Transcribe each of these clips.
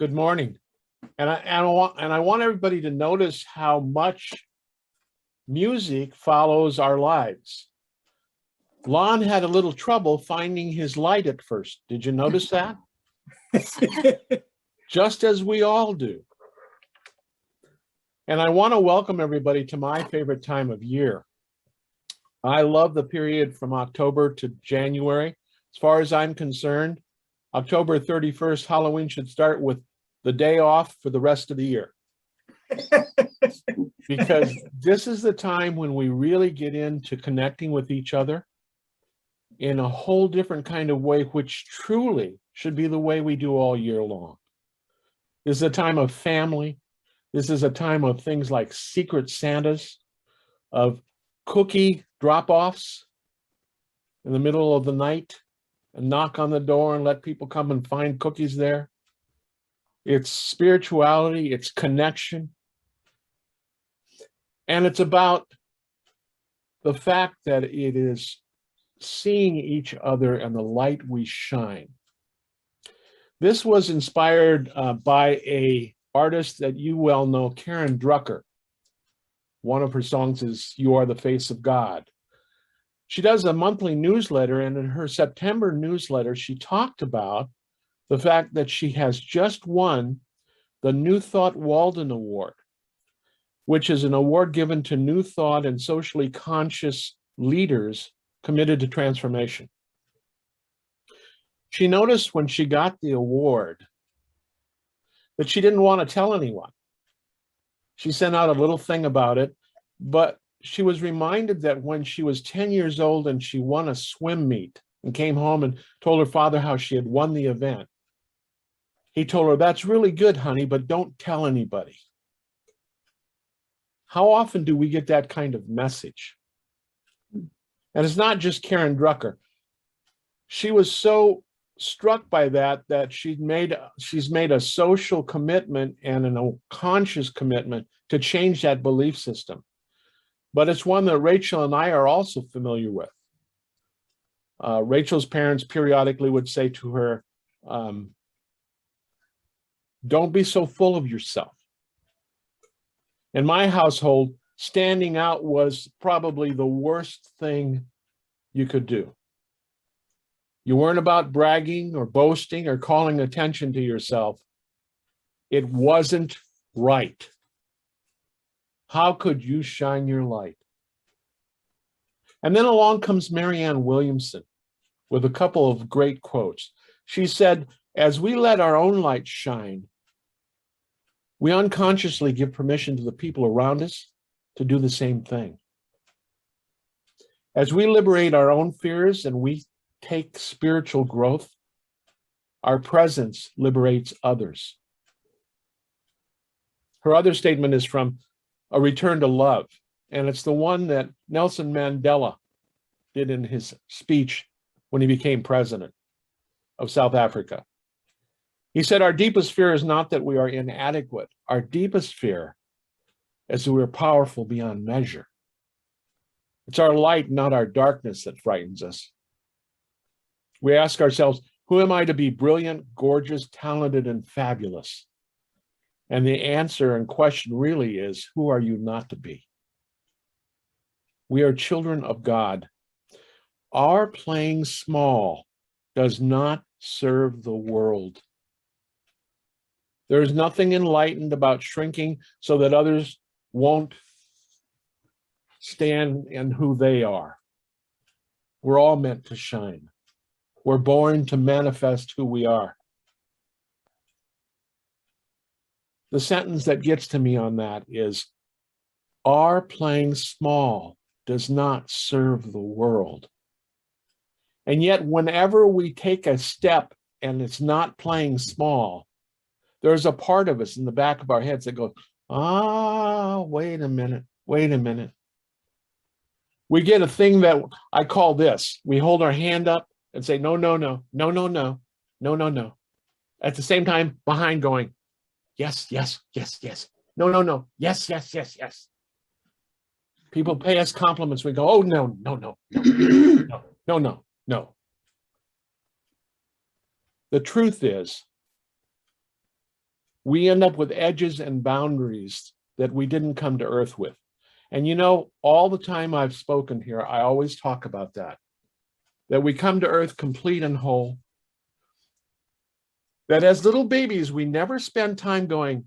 Good morning. And I want everybody to notice how much music follows our lives. Lon had a little trouble finding his light at first. Did you notice that? Just as we all do. And I want to welcome everybody to my favorite time of year. I love the period from October to January. As far as I'm concerned, October 31st, Halloween should start with the day off for the rest of the year. Because this is the time when we really get into connecting with each other in a whole different kind of way, which truly should be the way we do all year long. This is a time of family. This is a time of things like secret Santas, of cookie drop-offs in the middle of the night, and knock on the door and let people come and find cookies there. It's spirituality, it's connection. And it's about the fact that it is seeing each other and the light we shine. This was inspired by a artist that you well know, Karen Drucker. One of her songs is "You Are the Face of God." She does a monthly newsletter, and in her September newsletter, she talked about the fact that she has just won the New Thought Walden Award, which is an award given to new thought and socially conscious leaders committed to transformation. She noticed when she got the award that she didn't want to tell anyone. She sent out a little thing about it, but she was reminded that when she was 10 years old and she won a swim meet and came home and told her father how she had won the event, he told her, "That's really good, honey, but don't tell anybody." How often do we get that kind of message? And it's not just Karen Drucker. She was so struck by that she's made a social commitment and a conscious commitment to change that belief system. But it's one that Rachel and I are also familiar with. Rachel's parents periodically would say to her, "Don't be so full of yourself." In my household, standing out was probably the worst thing you could do. You weren't about bragging or boasting or calling attention to yourself. It wasn't right. How could you shine your light? And then along comes Marianne Williamson with a couple of great quotes. She said, "As we let our own light shine, we unconsciously give permission to the people around us to do the same thing. As we liberate our own fears and we take spiritual growth, our presence liberates others." Her other statement is from A Return to Love, and it's the one that Nelson Mandela did in his speech when he became president of South Africa. He said, "Our deepest fear is not that we are inadequate. Our deepest fear is that we are powerful beyond measure. It's our light, not our darkness, that frightens us. We ask ourselves, who am I to be brilliant, gorgeous, talented, and fabulous? And the answer and question really is, who are you not to be? We are children of God. Our playing small does not serve the world. There is nothing enlightened about shrinking so that others won't stand in who they are. We're all meant to shine. We're born to manifest who we are." The sentence that gets to me on that is, our playing small does not serve the world. And yet, whenever we take a step and it's not playing small, there's a part of us in the back of our heads that goes, wait a minute. We get a thing that I call this. We hold our hand up and say, no. At the same time, behind going, yes. No. Yes. People pay us compliments. We go, oh, no. The truth is, We end up with edges and boundaries that we didn't come to earth with. And you know, all the time I've spoken here, I always talk about that we come to earth complete and whole, that as little babies, we never spend time going,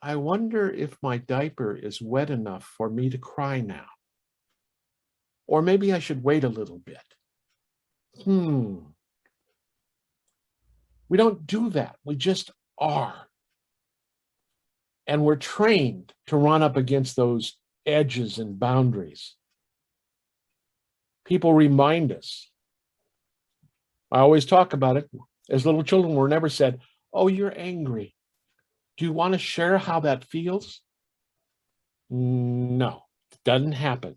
I wonder if my diaper is wet enough for me to cry now. Or maybe I should wait a little bit. We don't do that. We just are. And we're trained to run up against those edges and boundaries. People remind us. I always talk about it. As little children, we're never said, oh, you're angry. Do you want to share how that feels? No, it doesn't happen.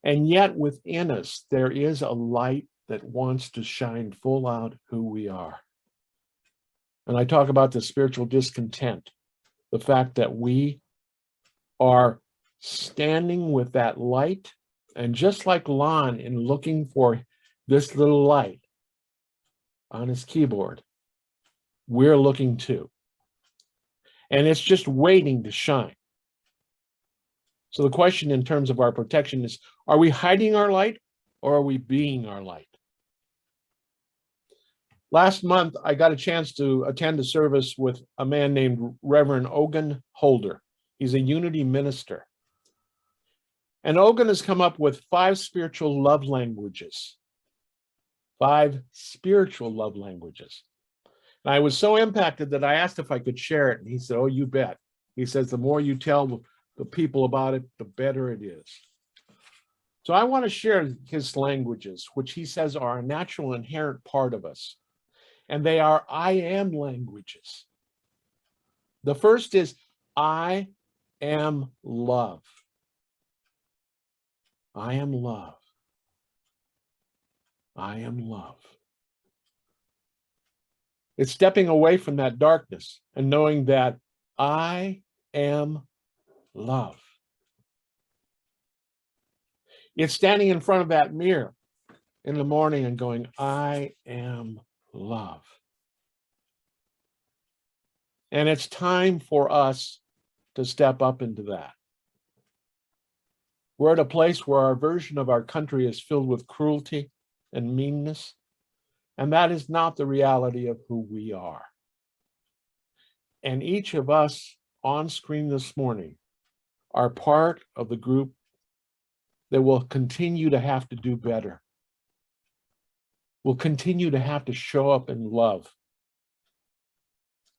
And yet within us, there is a light that wants to shine full out who we are. And I talk about the spiritual discontent, the fact that we are standing with that light. And just like Lon in looking for this little light on his keyboard, we're looking too. And it's just waiting to shine. So the question in terms of our protection is, are we hiding our light or are we being our light? Last month, I got a chance to attend a service with a man named Reverend Ogun Holder. He's a unity minister. And Ogun has come up with 5 spiritual love languages. 5 spiritual love languages. And I was so impacted that I asked if I could share it. And he said, oh, you bet. He says, the more you tell the people about it, the better it is. So I want to share his languages, which he says are a natural inherent part of us. And they are I am languages. The first is I am love. I am love. I am love. It's stepping away from that darkness and knowing that I am love. It's standing in front of that mirror in the morning and going, I am love. And it's time for us to step up into that. We're at a place where our version of our country is filled with cruelty and meanness, and that is not the reality of who we are. And each of us on screen this morning are part of the group that will continue to have to do better. We'll continue to have to show up in love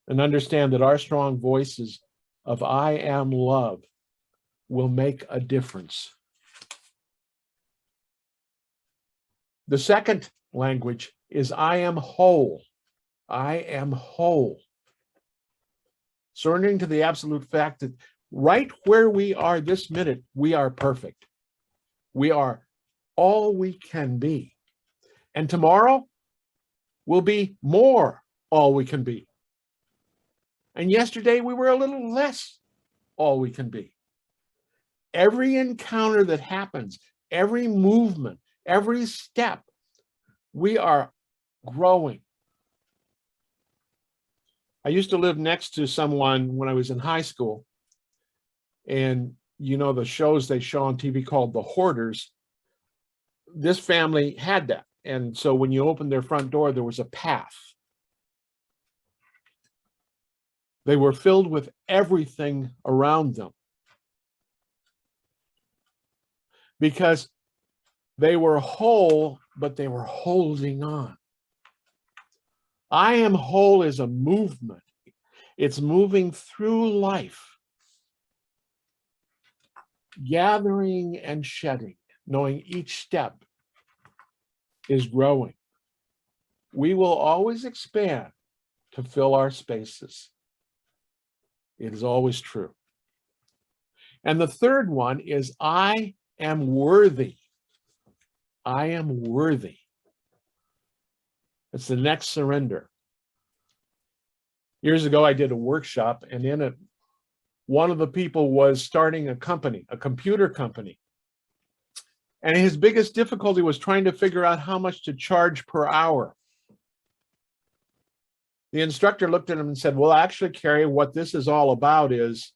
and understand that our strong voices of I am love will make a difference. The second language is I am whole. I am whole. Surrendering to the absolute fact that right where we are this minute, we are perfect. We are all we can be. And tomorrow will be more all we can be. And yesterday we were a little less all we can be. Every encounter that happens, every movement, every step, we are growing. I used to live next to someone when I was in high school. And you know, the shows they show on TV called The Hoarders, this family had that. And so when you opened their front door, there was a path. They were filled with everything around them because they were whole, but they were holding on. I am whole is a movement. It's moving through life, gathering and shedding, knowing each step is growing. We will always expand to fill our spaces. It is always true. And the third one is I am worthy. I am worthy. It's the next surrender. Years ago, I did a workshop, and in it, one of the people was starting a company, a computer company. And his biggest difficulty was trying to figure out how much to charge per hour. The instructor looked at him and said, well, actually, Kerry, what this is all about is,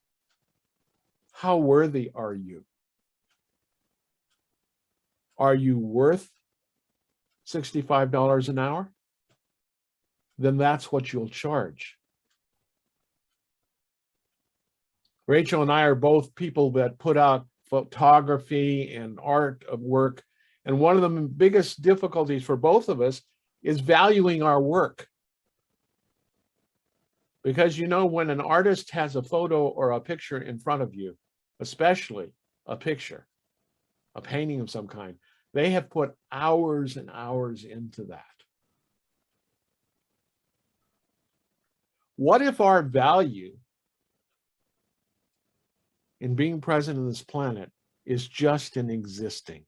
how worthy are you? Are you worth $65 an hour? Then that's what you'll charge. Rachel and I are both people that put out photography and art of work. And one of the biggest difficulties for both of us is valuing our work. Because, you know, when an artist has a photo or a picture in front of you, especially a picture, a painting of some kind, they have put hours and hours into that. What if our value in being present on this planet is just in existing?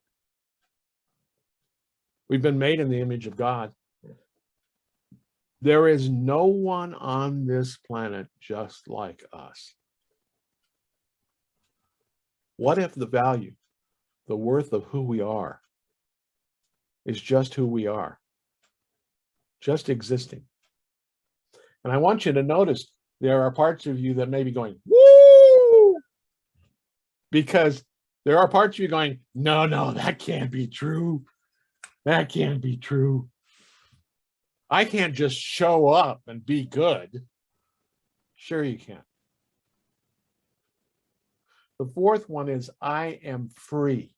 We've been made in the image of God. There is no one on this planet just like us. What if the value, the worth of who we are, is just who we are, just existing? And I want you to notice there are parts of you that may be going, woo! Because there are parts of you going, no, that can't be true. That can't be true. I can't just show up and be good. Sure you can. The fourth one is, I am free.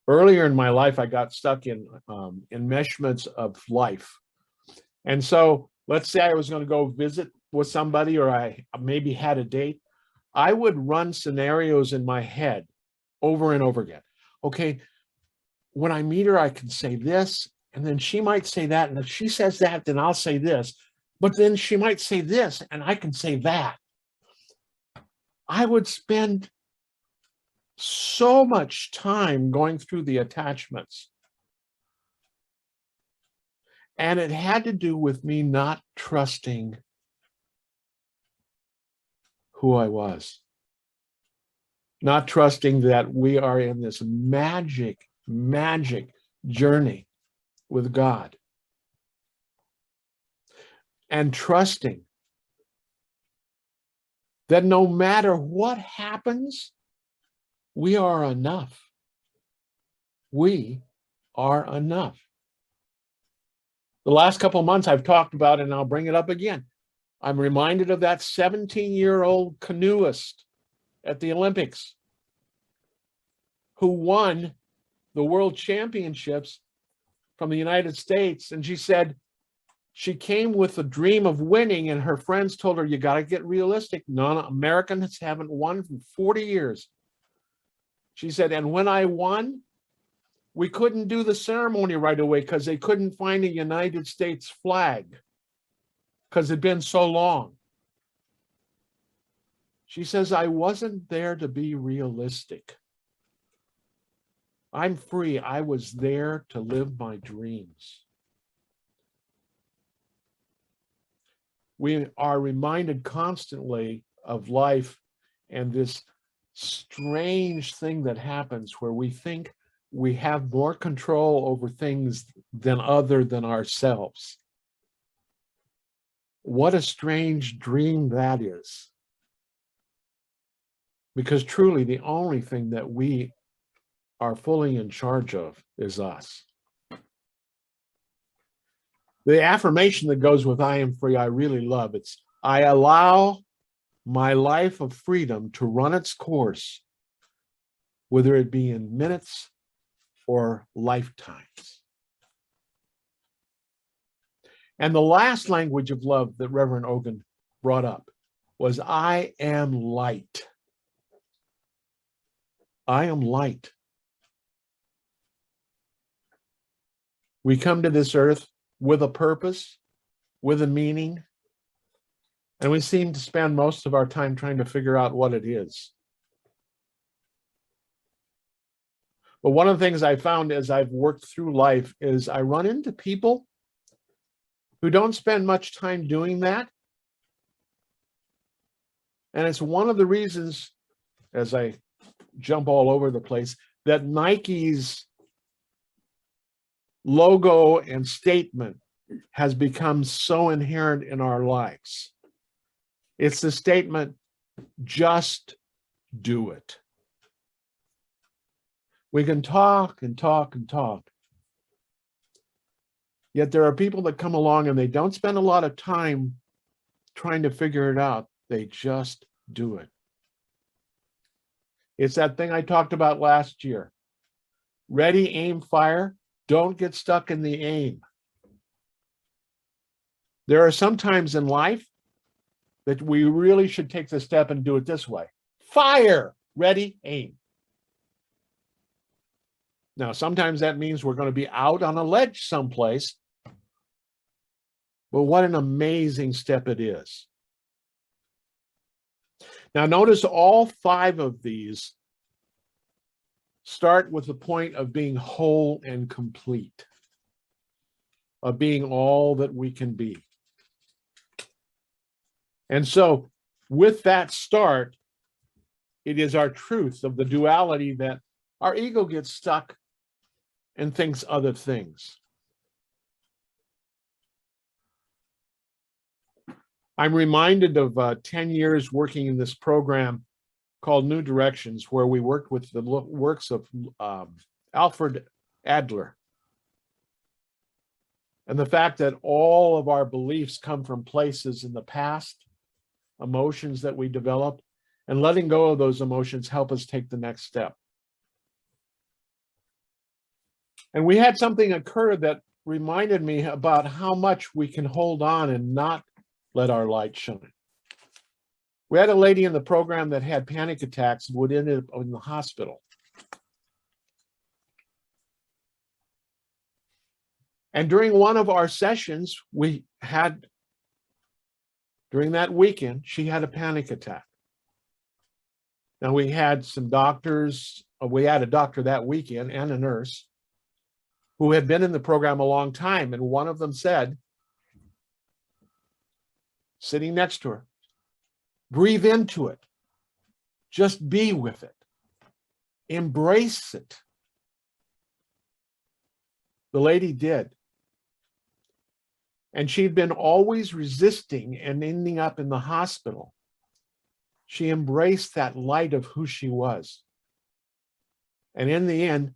Earlier in my life, I got stuck in enmeshments of life. And so let's say I was going to go visit with somebody, or I maybe had a date. I would run scenarios in my head over and over again. Okay, when I meet her, I can say this, and then she might say that. And if she says that, then I'll say this. But then she might say this, and I can say that. I would spend so much time going through the attachments. And it had to do with me not trusting who I was. Not trusting that we are in this magic journey with God. And trusting that no matter what happens, we are enough. We are enough. The last couple of months I've talked about it, and I'll bring it up again. I'm reminded of that 17-year-old canoeist at the Olympics who won the world championships from the United States. And she said she came with a dream of winning, and her friends told her, you got to get realistic. No, Americans haven't won for 40 years. She said, and when I won, we couldn't do the ceremony right away because they couldn't find a United States flag because it'd been so long. She says, I wasn't there to be realistic. I'm free. I was there to live my dreams. We are reminded constantly of life and this strange thing that happens where we think we have more control over things than ourselves. What a strange dream that is. Because truly the only thing that we are fully in charge of is us. The affirmation that goes with I am free, I really love. It's, I allow my life of freedom to run its course, whether it be in minutes or lifetimes. And the last language of love that Reverend Ogun brought up was, I am light. I am light. We come to this earth with a purpose, with a meaning, and we seem to spend most of our time trying to figure out what it is. But one of the things I found as I've worked through life is I run into people who don't spend much time doing that. And it's one of the reasons, as I jump all over the place, that Nike's logo and statement has become so inherent in our lives. It's the statement, just do it. We can talk and talk and talk. Yet there are people that come along and they don't spend a lot of time trying to figure it out. They just do it. It's that thing I talked about last year. Ready, aim, fire. Don't get stuck in the aim. There are some times in life that we really should take the step and do it this way. Fire, ready, aim. Now, sometimes that means we're going to be out on a ledge someplace. But what an amazing step it is. Now, notice all 5 of these start with the point of being whole and complete, of being all that we can be. And so, with that start, it is our truth of the duality that our ego gets stuck and thinks other things. I'm reminded of 10 years working in this program called New Directions, where we worked with the works of Alfred Adler. And the fact that all of our beliefs come from places in the past, emotions that we developed, and letting go of those emotions help us take the next step. And we had something occur that reminded me about how much we can hold on and not let our light shine. We had a lady in the program that had panic attacks and would end up in the hospital. And during one of our sessions, during that weekend, she had a panic attack. Now, we had some doctors, we had a doctor that weekend and a nurse who had been in the program a long time. And one of them said, sitting next to her, breathe into it. Just be with it. Embrace it. The lady did. And she'd been always resisting and ending up in the hospital. She embraced that light of who she was. And in the end,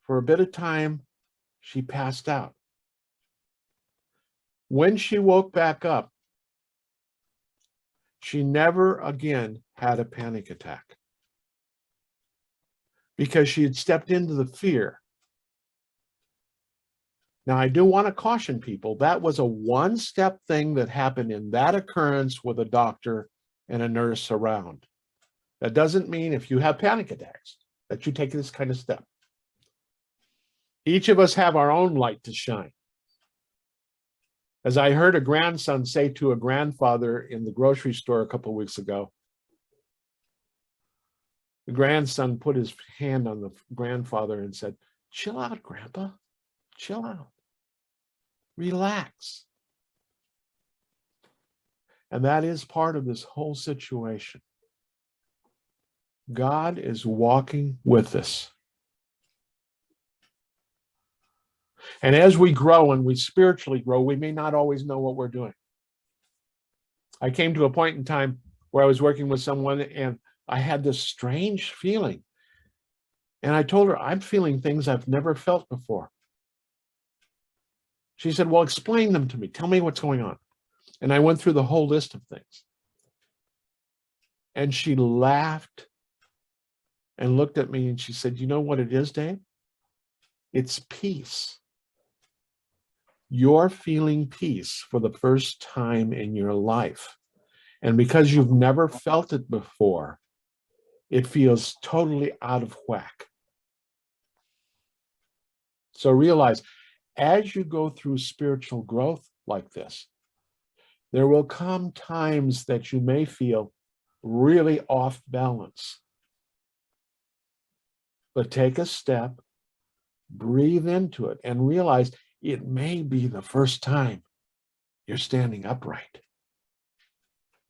for a bit of time, she passed out. When she woke back up, she never again had a panic attack because she had stepped into the fear. Now, I do want to caution people, that was a one-step thing that happened in that occurrence with a doctor and a nurse around. That doesn't mean if you have panic attacks that you take this kind of step. Each of us have our own light to shine. As I heard a grandson say to a grandfather in the grocery store a couple of weeks ago, the grandson put his hand on the grandfather and said, "Chill out, Grandpa, chill out, relax." And that is part of this whole situation. God is walking with us. And as we grow and we spiritually grow, we may not always know what we're doing. I came to a point in time where I was working with someone and I had this strange feeling. And I told her, I'm feeling things I've never felt before. She said, well, explain them to me. Tell me what's going on. And I went through the whole list of things. And she laughed and looked at me and she said, you know what it is, Dave? It's peace. You're feeling peace for the first time in your life. And because you've never felt it before, it feels totally out of whack. So realize, as you go through spiritual growth like this, there will come times that you may feel really off balance. But take a step, breathe into it, and realize it may be the first time you're standing upright.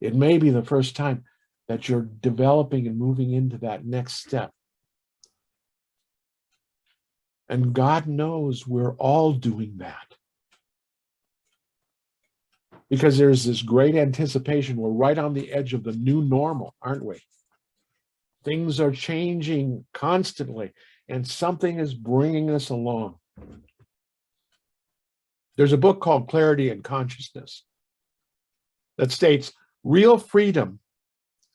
It may be the first time that you're developing and moving into that next step. And God knows we're all doing that. because there's this great anticipation. We're right on the edge of the new normal, aren't we? Things are changing constantly, and something is bringing us along. There's a book called Clarity and Consciousness that states real freedom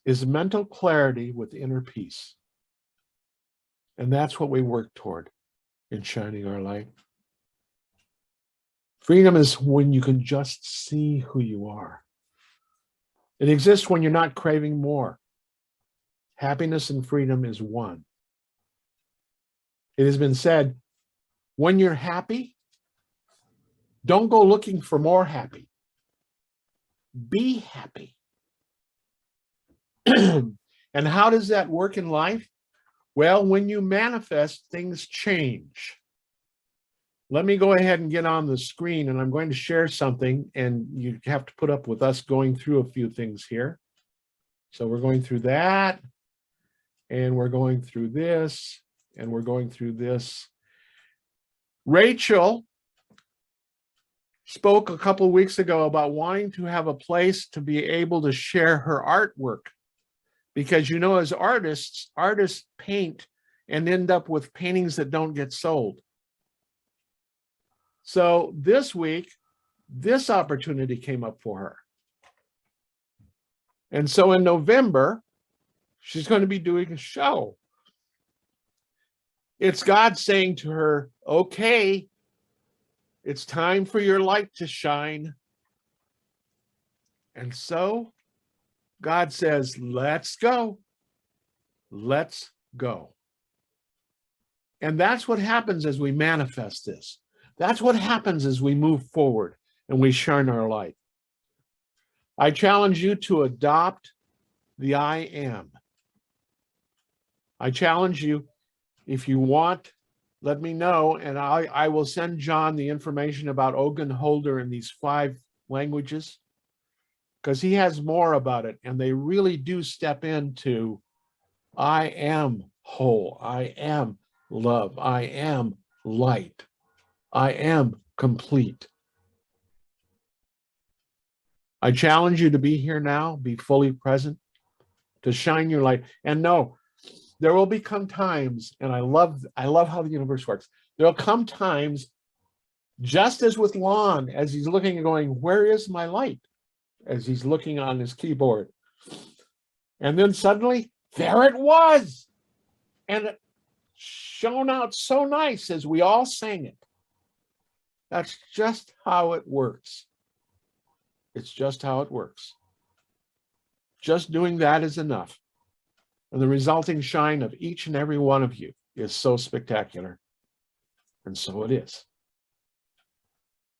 is mental clarity with inner peace. And that's what we work toward in shining our light. Freedom is when you can just see who you are. It exists when you're not craving more. Happiness and freedom is one. It has been said, when you're happy, don't go looking for more happy. Be happy. And how does that work in life? Well, when you manifest, things change. Let me go ahead and get on the screen, and I'm going to share something, and you have to put up with us going through a few things here. So we're going through that, and we're going through this, and we're going through this. Rachel spoke a couple of weeks ago about wanting to have a place to be able to share her artwork. Because, you know, as artists paint and end up with paintings that don't get sold. So this week, this opportunity came up for her. And so in November, she's going to be doing a show. It's God saying to her, okay, it's time for your light to shine. And so God says, let's go. Let's go. And that's what happens as we manifest this. That's what happens as we move forward and we shine our light. I challenge you to adopt the I am. I challenge you, if you want, let me know, and I will send John the information about Ogun Holder in these 5 languages, because he has more about it, and they really do step into I am whole, I am love, I am light, I am complete. I challenge you to be here now, be fully present, to shine your light. And no, there will become times, and I love how the universe works. There'll come times, just as with Lon, as he's looking and going, where is my light? As he's looking on his keyboard. And then suddenly, there it was. And it shone out so nice as we all sang it. That's just how it works. It's just how it works. Just doing that is enough. And the resulting shine of each and every one of you is so spectacular. And so it is.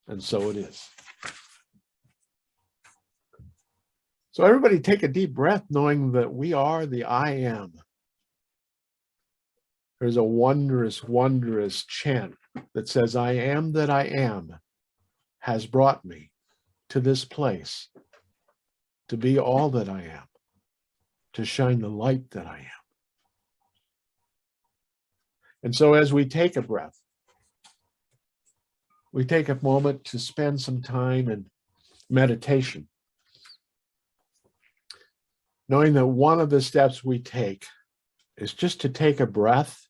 And so it is. So everybody take a deep breath, knowing that we are the I am. There's a wondrous, wondrous chant that says, I am that I am has brought me to this place to be all that I am, to shine the light that I am. And so as we take a breath, we take a moment to spend some time in meditation, knowing that one of the steps we take is just to take a breath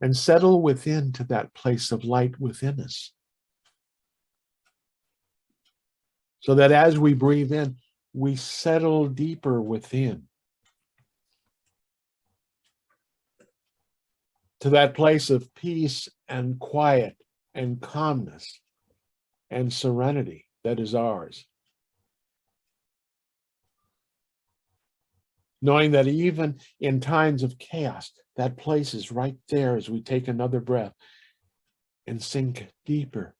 and settle within to that place of light within us. So that as we breathe in, we settle deeper within to that place of peace and quiet and calmness and serenity that is ours. Knowing that even in times of chaos, that place is right there as we take another breath and sink deeper.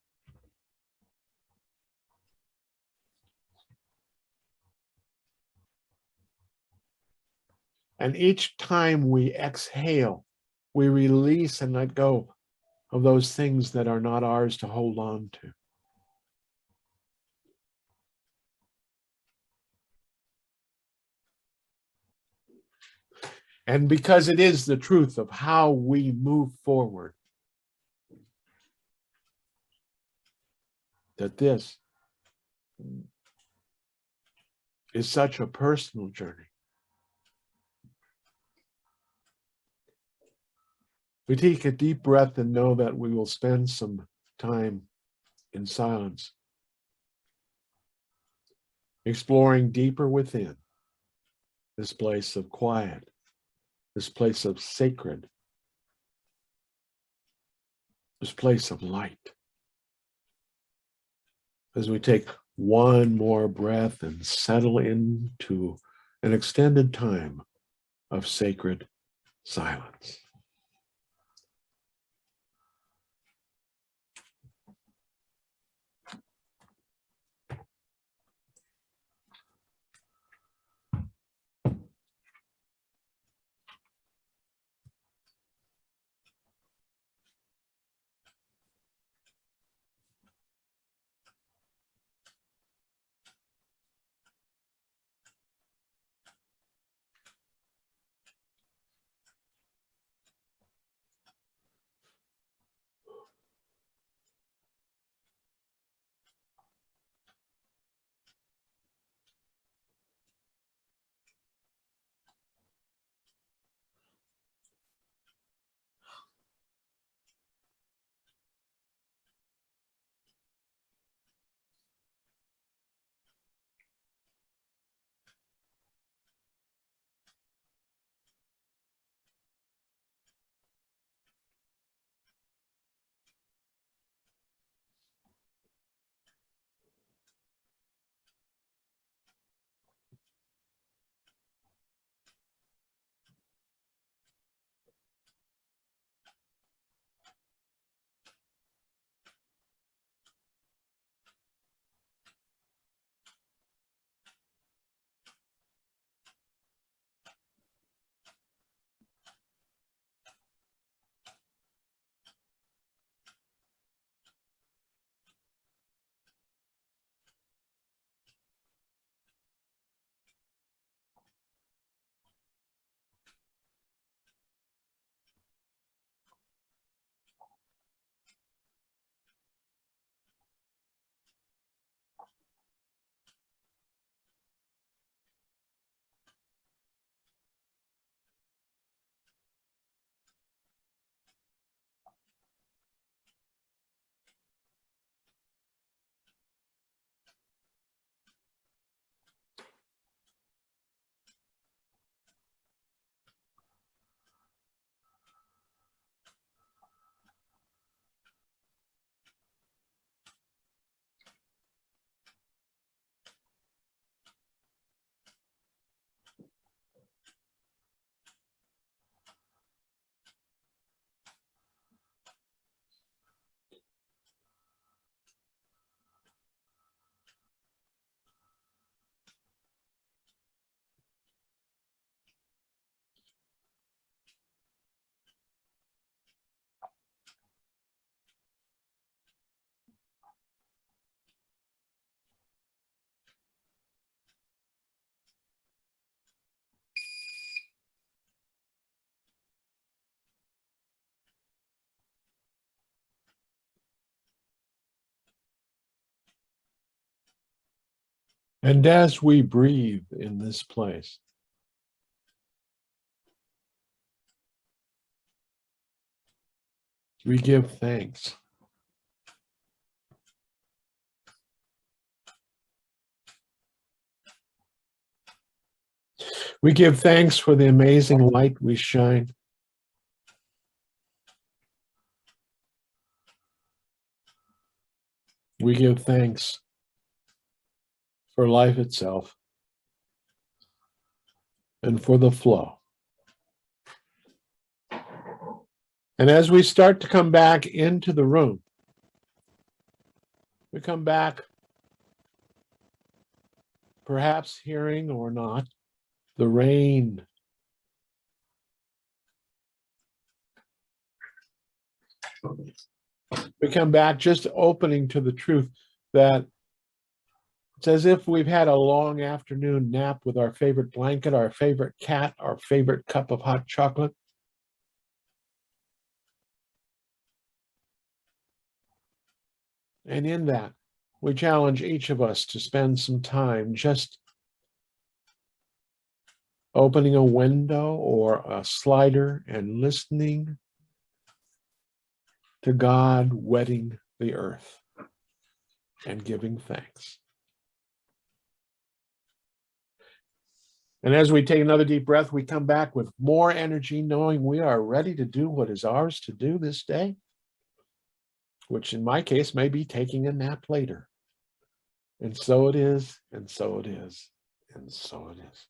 And each time we exhale, we release and let go of those things that are not ours to hold on to. And because it is the truth of how we move forward, that this is such a personal journey. We take a deep breath and know that we will spend some time in silence, exploring deeper within this place of quiet, this place of sacred, this place of light. As we take one more breath and settle into an extended time of sacred silence. And as we breathe in this place, we give thanks. We give thanks for the amazing light we shine. We give thanks for life itself and for the flow. And as we start to come back into the room, we come back perhaps hearing or not the rain. We come back just opening to the truth that it's as if we've had a long afternoon nap with our favorite blanket, our favorite cat, our favorite cup of hot chocolate. And in that, we challenge each of us to spend some time just opening a window or a slider and listening to God wetting the earth and giving thanks. And as we take another deep breath, we come back with more energy, knowing we are ready to do what is ours to do this day, which in my case may be taking a nap later. And so it is, and so it is, and so it is.